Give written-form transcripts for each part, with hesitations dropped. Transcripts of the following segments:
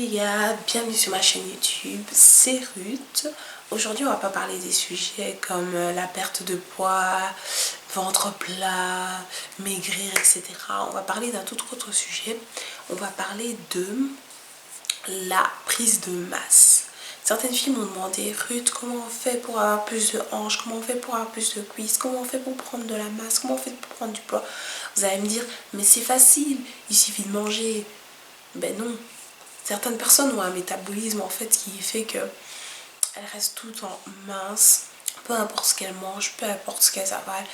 les gars, bienvenue sur ma chaîne YouTube, c'est Ruth. Aujourd'hui on va pas parler des sujets comme la perte de poids, ventre plat, maigrir, etc. On va parler d'un tout autre sujet. On va parler de la prise de masse. Certaines filles m'ont demandé: Ruth, comment on fait pour avoir plus de hanches, comment on fait pour avoir plus de cuisses, comment on fait pour prendre de la masse, comment on fait pour prendre du poids. Vous allez me dire: mais c'est facile, il suffit de manger. Ben non. Certaines personnes ont un métabolisme en fait qui fait que elles restent tout le temps minces, peu importe ce qu'elles mangent, peu importe ce qu'elles avalent.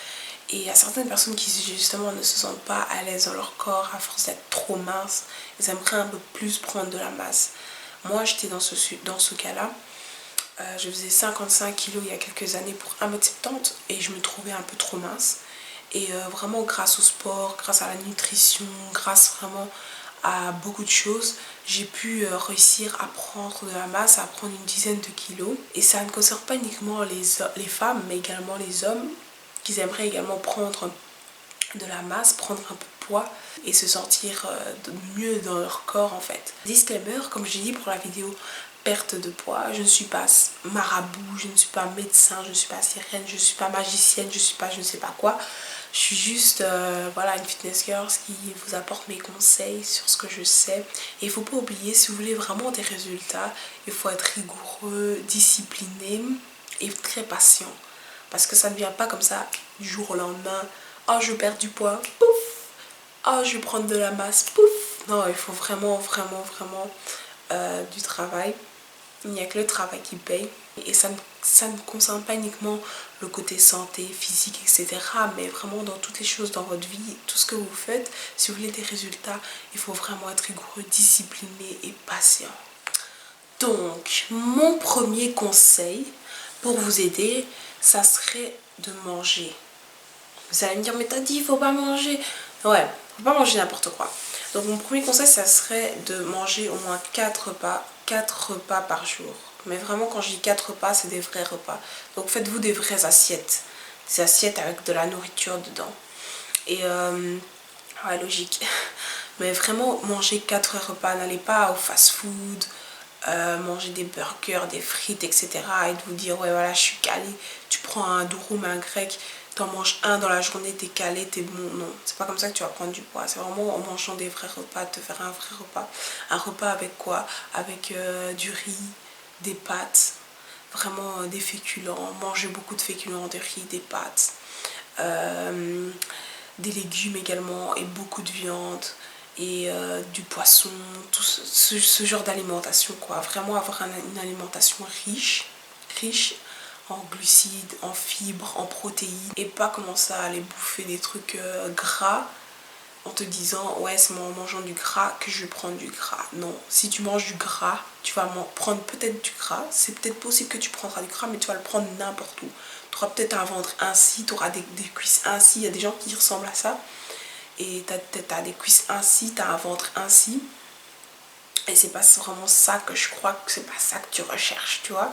Et il y a certaines personnes qui justement ne se sentent pas à l'aise dans leur corps à force d'être trop minces. Elles aimeraient un peu plus prendre de la masse. Moi j'étais dans ce cas-là. Je faisais 55 kilos il y a quelques années pour 1m70 et je me trouvais un peu trop mince. Et vraiment grâce au sport, grâce à la nutrition, grâce vraiment à beaucoup de choses, j'ai pu réussir à prendre de la masse, à prendre une dizaine de kilos. Et ça ne concerne pas uniquement les femmes, mais également les hommes qui aimeraient également prendre de la masse, prendre un peu de poids et se sentir mieux dans leur corps en fait. Disclaimer, comme j'ai dit pour la vidéo perte de poids, je ne suis pas marabout, je ne suis pas médecin, je ne suis pas sirène, je ne suis pas magicienne, je ne suis pas je ne sais pas quoi. Je suis juste voilà, une fitness girl qui vous apporte mes conseils sur ce que je sais. Et il ne faut pas oublier, si vous voulez vraiment des résultats, il faut être rigoureux, discipliné et très patient. Parce que ça ne vient pas comme ça du jour au lendemain. Oh, je perds du poids, pouf. Oh, je vais prendre de la masse, pouf. Non, il faut vraiment du travail. Il n'y a que le travail qui paye. Et ça ne concerne pas uniquement le côté santé, physique, etc. Mais vraiment dans toutes les choses dans votre vie, tout ce que vous faites, si vous voulez des résultats, il faut vraiment être rigoureux, discipliné et patient. Donc, mon premier conseil pour vous aider, ça serait de manger. Vous allez me dire: mais t'as dit il faut pas manger. Ouais, faut pas manger n'importe quoi. Donc mon premier conseil, ça serait de manger au moins 4 repas par jour. Mais vraiment, quand je dis 4 repas, c'est des vrais repas. Donc faites-vous des vraies assiettes. Des assiettes avec de la nourriture dedans. Et ouais, logique. Mais vraiment, mangez 4 repas. N'allez pas au fast-food, manger des burgers, des frites, etc. Et de vous dire: ouais, voilà, je suis calée. Tu prends un durum, un grec, t'en manges un dans la journée, t'es calé, t'es bon. Non, c'est pas comme ça que tu vas prendre du poids. C'est vraiment en mangeant des vrais repas, te faire un vrai repas. Un repas avec quoi? Avec du riz, des pâtes, vraiment des féculents. Manger beaucoup de féculents, des riz, des pâtes, des légumes également et beaucoup de viande. Et du poisson, tout ce genre d'alimentation quoi. Vraiment avoir une alimentation riche en glucides, en fibres, en protéines. Et pas commencer à aller bouffer des trucs gras en te disant: ouais, c'est en mangeant du gras que je vais prendre du gras. Non, si tu manges du gras, tu vas prendre peut-être du gras. C'est peut-être possible que tu prendras du gras, mais tu vas le prendre n'importe où. Tu auras peut-être un ventre ainsi, tu auras des cuisses ainsi. Il y a des gens qui ressemblent à ça. Et t'as des cuisses ainsi, t'as un ventre ainsi. Et c'est pas vraiment ça que je crois, que c'est pas ça que tu recherches, tu vois.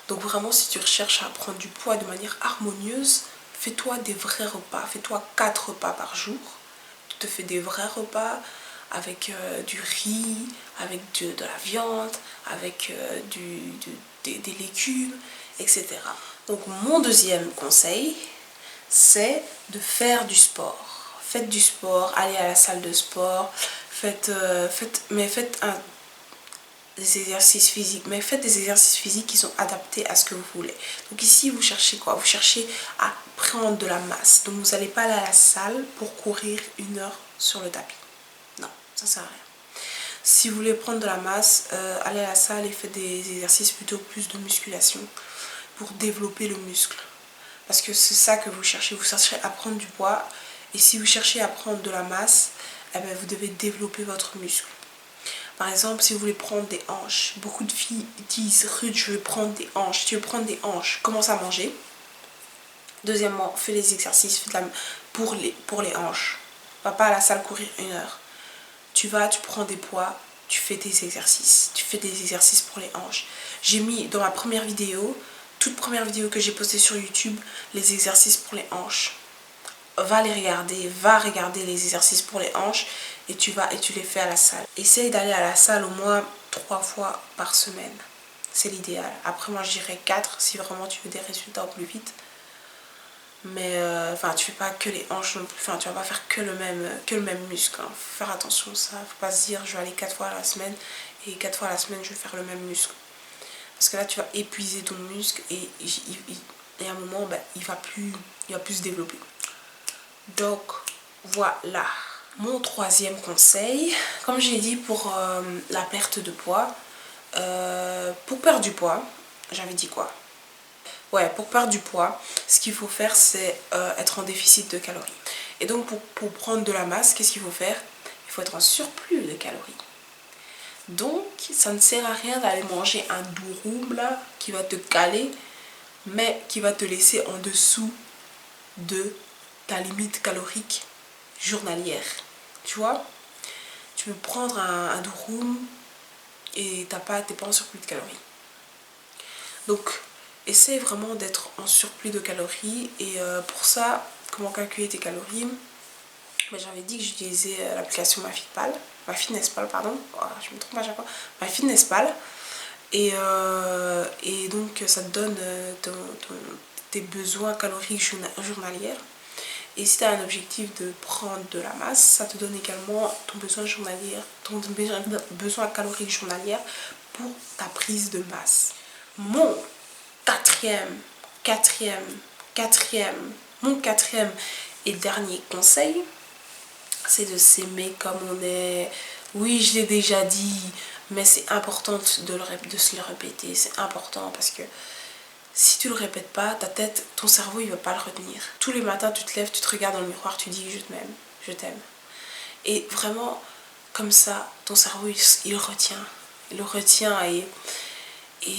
Donc vraiment, si tu recherches à prendre du poids de manière harmonieuse, fais-toi des vrais repas. Fais-toi 4 repas par jour. Tu te fais des vrais repas avec du riz, avec de la viande, avec des légumes, etc. Donc mon deuxième conseil, c'est de faire du sport. Faites du sport, allez à la salle de sport, faites des exercices physiques, mais faites des exercices physiques qui sont adaptés à ce que vous voulez. Donc ici, vous cherchez quoi? Vous cherchez à prendre de la masse. Donc vous n'allez pas aller à la salle pour courir 1 heure sur le tapis. Non, ça sert à rien. Si vous voulez prendre de la masse, allez à la salle et faites des exercices plutôt plus de musculation pour développer le muscle. Parce que c'est ça que vous cherchez à prendre du poids. Et si vous cherchez à prendre de la masse, eh bien, vous devez développer votre muscle. Par exemple, si vous voulez prendre des hanches, beaucoup de filles disent: Ruth, je veux prendre des hanches. Si tu veux prendre des hanches, commence à manger. Deuxièmement, fais les exercices pour les hanches. Va pas à la salle courir 1 heure. Tu vas, tu prends des poids, tu fais des exercices. Tu fais des exercices pour les hanches. J'ai mis dans ma première vidéo, toute première vidéo que j'ai postée sur YouTube, les exercices pour les hanches. Va regarder les exercices pour les hanches et tu les fais à la salle. Essaye d'aller à la salle au moins 3 fois par semaine. C'est l'idéal. Après moi je dirais 4 si vraiment tu veux des résultats au plus vite. Mais enfin tu fais pas que les hanches non plus, enfin tu vas pas faire que le même muscle, hein. Faut faire attention à ça, faut pas se dire je vais aller 4 fois à la semaine et 4 fois à la semaine je vais faire le même muscle. Parce que là tu vas épuiser ton muscle et à un moment il va plus se développer. Donc voilà. Mon troisième conseil, comme j'ai dit pour la perte de poids, pour perdre du poids, j'avais dit quoi? Ouais, pour perdre du poids, ce qu'il faut faire c'est être en déficit de calories. Et donc pour prendre de la masse, qu'est-ce qu'il faut faire? Il faut être en surplus de calories. Donc ça ne sert à rien d'aller manger un durum là qui va te caler, mais qui va te laisser en dessous de ta limite calorique journalière. Tu vois, tu peux prendre un durum et t'es pas en surplus de calories. Donc essaye vraiment d'être en surplus de calories. Et pour ça, comment calculer tes calories? J'avais dit que j'utilisais l'application MyFitnessPal, pardon. Oh, je me trompe à chaque fois. MyFitnessPal. Et donc ça te donne tes besoins caloriques journalières. Et si tu as un objectif de prendre de la masse, ça te donne également ton besoin calorique journalière pour ta prise de masse. Mon quatrième et dernier conseil, c'est de s'aimer comme on est. Oui, je l'ai déjà dit, mais c'est important de se le répéter. C'est important parce que si tu le répètes pas, ta tête, ton cerveau, il va pas le retenir. Tous les matins, tu te lèves, tu te regardes dans le miroir, tu dis je t'aime, je t'aime. Et vraiment, comme ça, ton cerveau, il le retient. Il le retient et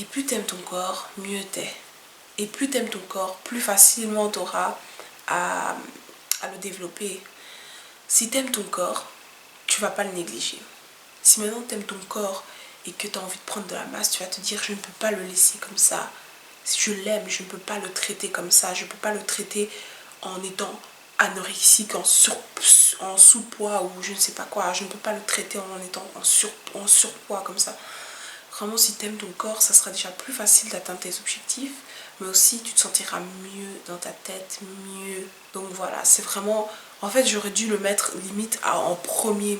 plus t'aimes ton corps, mieux t'es. Et plus t'aimes ton corps, plus facilement t'auras à le développer. Si t'aimes ton corps, tu vas pas le négliger. Si maintenant t'aimes ton corps et que tu as envie de prendre de la masse, tu vas te dire je ne peux pas le laisser comme ça. Je l'aime, je ne peux pas le traiter comme ça. Je ne peux pas le traiter en étant anorexique, en sous-poids ou je ne sais pas quoi. Je ne peux pas le traiter en étant en surpoids comme ça. Vraiment, si tu aimes ton corps, ça sera déjà plus facile d'atteindre tes objectifs. Mais aussi, tu te sentiras mieux dans ta tête, mieux. Donc voilà, c'est vraiment... En fait, j'aurais dû le mettre limite en premier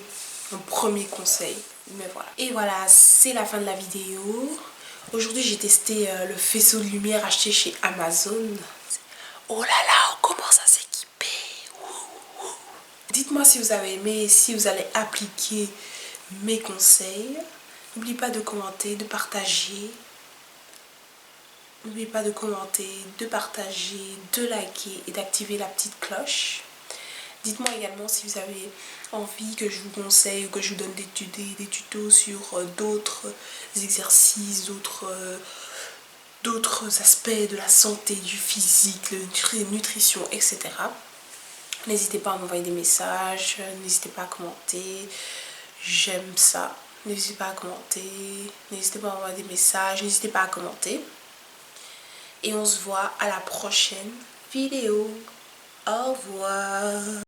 conseil. Mais voilà. Et voilà, c'est la fin de la vidéo. Aujourd'hui, j'ai testé le faisceau de lumière acheté chez Amazon. Oh là là, on commence à s'équiper. Dites-moi si vous avez aimé, si vous allez appliquer mes conseils. N'oubliez pas de commenter, de partager. N'oubliez pas de commenter, de partager, de liker et d'activer la petite cloche. Dites-moi également si vous avez envie que je vous conseille ou que je vous donne des tutos sur d'autres exercices, d'autres aspects de la santé, du physique, de nutrition, etc. N'hésitez pas à m'envoyer des messages, n'hésitez pas à commenter, j'aime ça. N'hésitez pas à commenter, n'hésitez pas à m'envoyer des messages, n'hésitez pas à commenter. Et on se voit à la prochaine vidéo. Au revoir.